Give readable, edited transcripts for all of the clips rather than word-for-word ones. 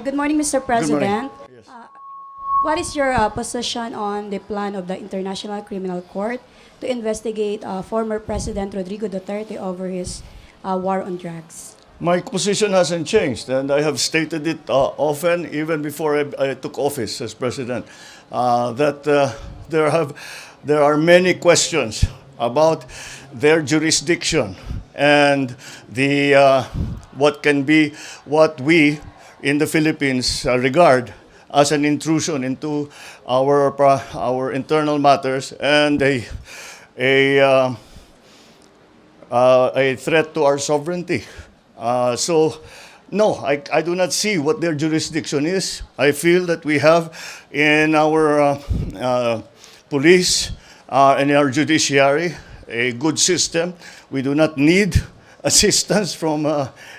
Good morning, Mr. Good morning. President. What is your position on the plan of the International Criminal Court to investigate former President Rodrigo Duterte over his war on drugs? My position hasn't changed, and I have stated it often, even before I took office as president, that there are many questions about their jurisdiction and what we in the Philippines regard as an intrusion into our internal matters and a threat to our sovereignty. No, I do not see what their jurisdiction is. I feel that we have in our police and in our judiciary a good system. We do not need assistance from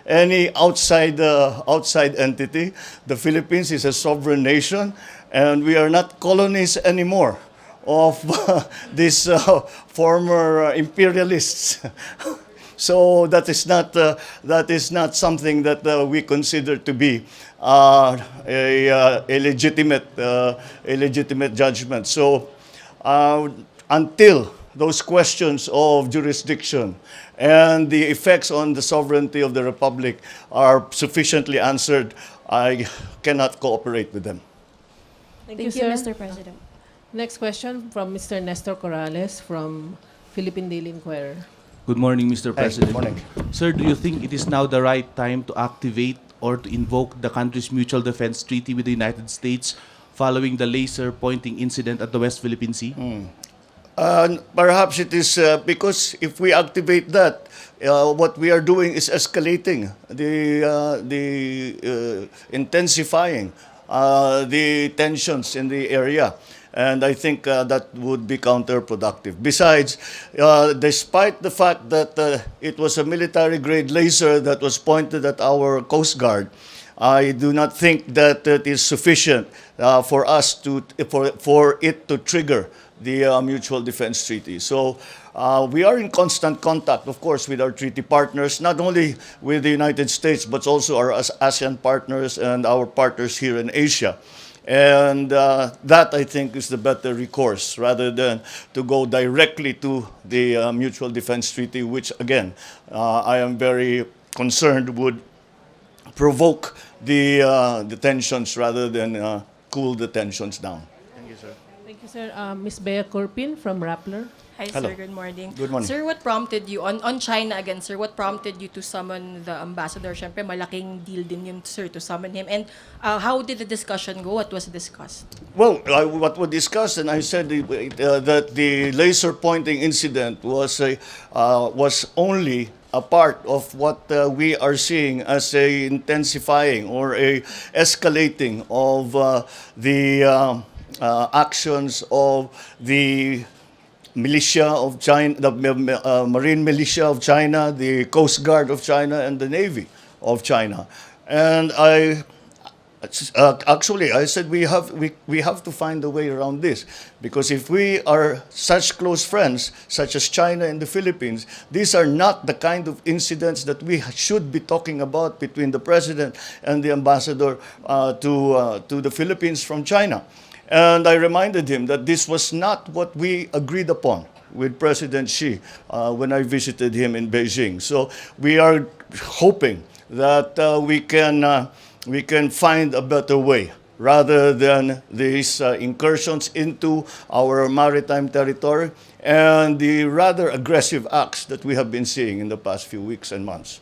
any outside entity. The Philippines is a sovereign nation, and we are not colonies anymore of these former imperialists. So that is not something that we consider to be a legitimate judgment. So until those questions of jurisdiction and the effects on the sovereignty of the Republic are sufficiently answered, I cannot cooperate with them. Thank you, sir. Mr. President. Next question from Mr. Nestor Corrales from Philippine Daily Inquirer. Good morning, Mr. Hey, President. good morning. Sir, do you think it is now the right time to activate or to invoke the country's mutual defense treaty with the United States following the laser pointing incident at the West Philippine Sea? Perhaps it is because if we activate that, what we are doing is escalating, intensifying the tensions in the area. And I think that would be counterproductive. Besides, despite the fact that it was a military-grade laser that was pointed at our Coast Guard, I do not think that it is sufficient for it to trigger the Mutual Defense Treaty. So we are in constant contact, of course, with our treaty partners, not only with the United States, but also our ASEAN partners and our partners here in Asia. And that, I think, is the better recourse rather than to go directly to the Mutual Defense Treaty, which, again, I am very concerned would provoke the tensions rather than cool the tensions down. Thank you, sir. Thank you, sir. Ms. Bea Corpin from Rappler. Hi, Hello. sir. Good morning. Good morning. Sir, what prompted you, on China again, sir, what prompted you to summon the ambassador? Siyempre, malaking deal din yun, sir, to summon him. And how did the discussion go? What was discussed? Well, what was discussed, and I said that the laser pointing incident was only a part of what we are seeing as a intensifying or a escalating of the actions of the militia of China, the marine militia of China, the Coast Guard of China, and the Navy of China. And actually, I said we have to find a way around this, because if we are such close friends, such as China and the Philippines, these are not the kind of incidents that we should be talking about between the president and the ambassador to the Philippines from China. And I reminded him that this was not what we agreed upon with President Xi when I visited him in Beijing. So we are hoping that we can find a better way rather than these incursions into our maritime territory and the rather aggressive acts that we have been seeing in the past few weeks and months.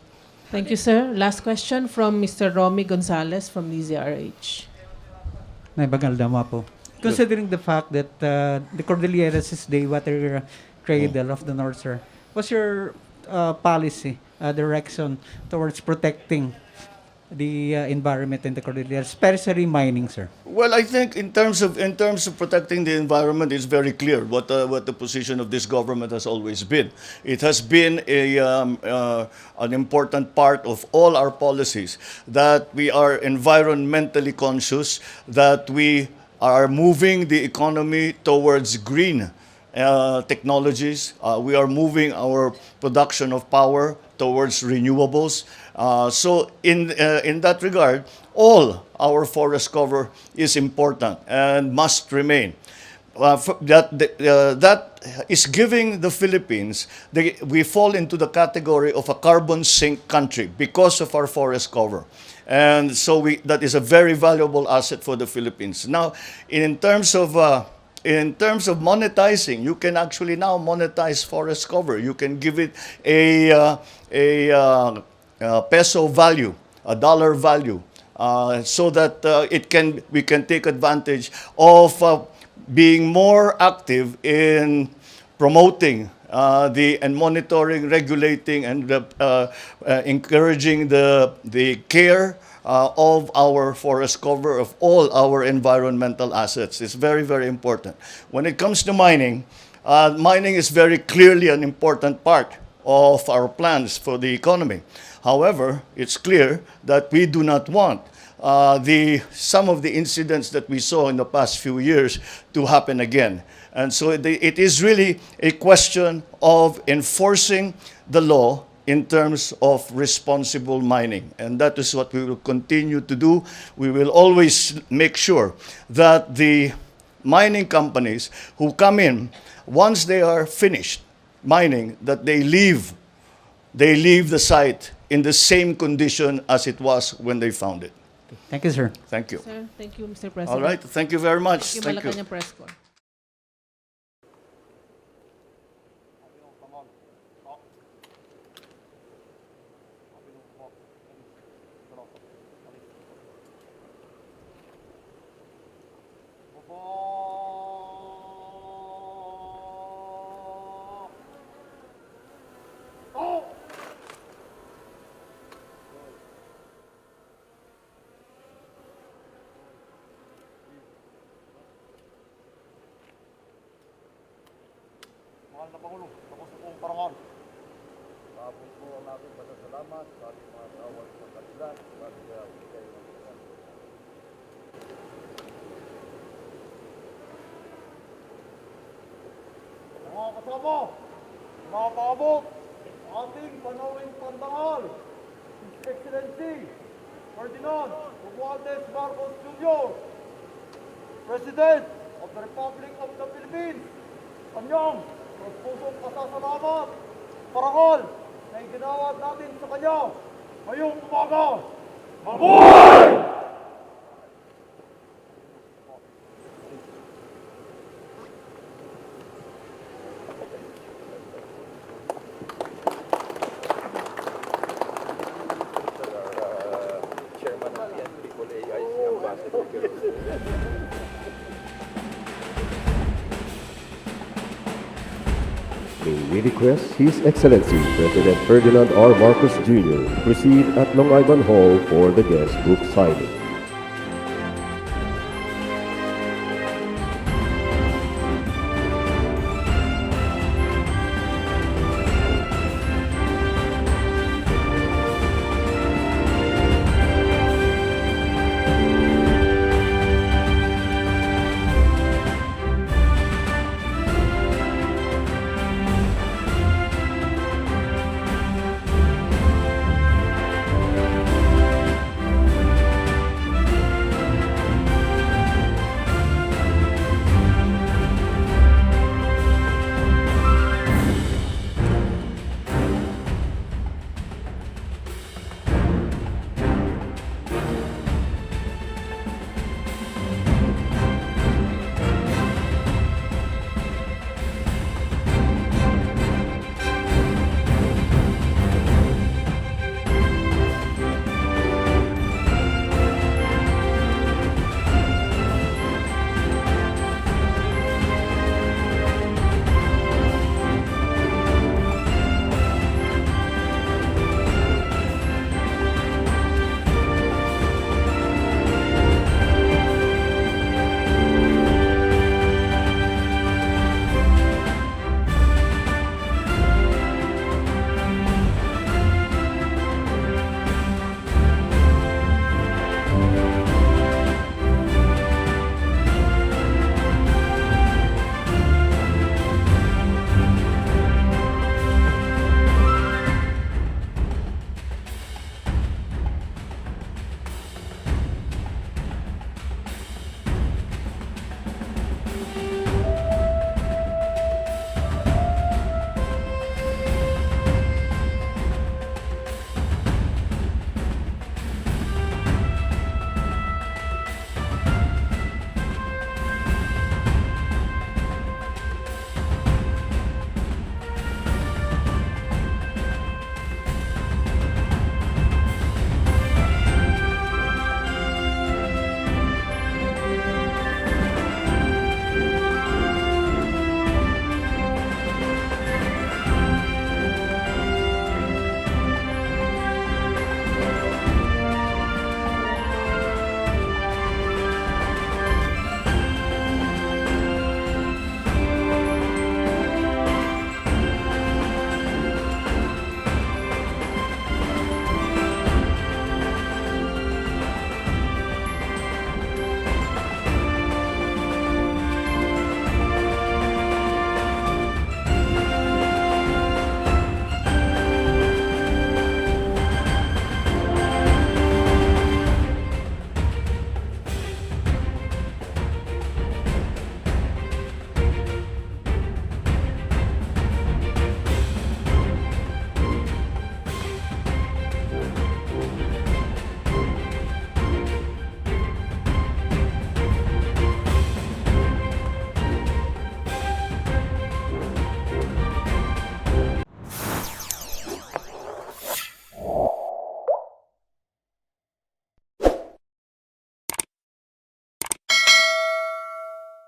Thank you, sir. Last question from Mr. Romy Gonzalez from DZRH. Naibagaldama po. Considering the fact that the Cordilleras is the water cradle of the North, sir, what's your policy, direction towards protecting the environment in the Cordilleras, especially mining, sir? Well, I think in terms of protecting the environment, it's very clear what the position of this government has always been. It has been an important part of all our policies that we are environmentally conscious, that we are moving the economy towards green technologies. We are moving our production of power towards renewables. So in that regard, all our forest cover is important and must remain. That is giving the Philippines, we fall into the category of a carbon sink country because of our forest cover. And so that is a very valuable asset for the Philippines. Now, in terms of monetizing, you can actually now monetize forest cover. You can give it a peso value, a dollar value, so that we can take advantage of being more active in promoting and monitoring, regulating, and encouraging the care of our forest cover, of all our environmental assets. It's very, very important. When it comes to mining, mining is very clearly an important part of our plans for the economy. However, it's clear that we do not want some of the incidents that we saw in the past few years to happen again. And so it is really a question of enforcing the law in terms of responsible mining. And that is what we will continue to do. We will always make sure that the mining companies who come in, once they are finished mining, that they leave the site in the same condition as it was when they found it. Thank you, sir. Thank you. Sir, thank you, Mr. President. All right. Thank you very much. Thank you, Thank you. Malacanang Press Corps. Mahal na Pangulo, tapos po ang parangal. Tapos po ang aking pasasalamat sa ating mga tawag sa kanila, sa kayo ng mga. Mga kasama, mga paabot, ating panawing pandangal, His Excellency, Ferdinand Romualdez Marcos Jr., President of the Republic of the Philippines. Kanyang pusong pasasalamat, parangal na iginawad natin sa kanya ngayong umaga. Mabuhay! May we request His Excellency President Ferdinand R. Marcos Jr. proceed at Long Island Hall for the guest book signing.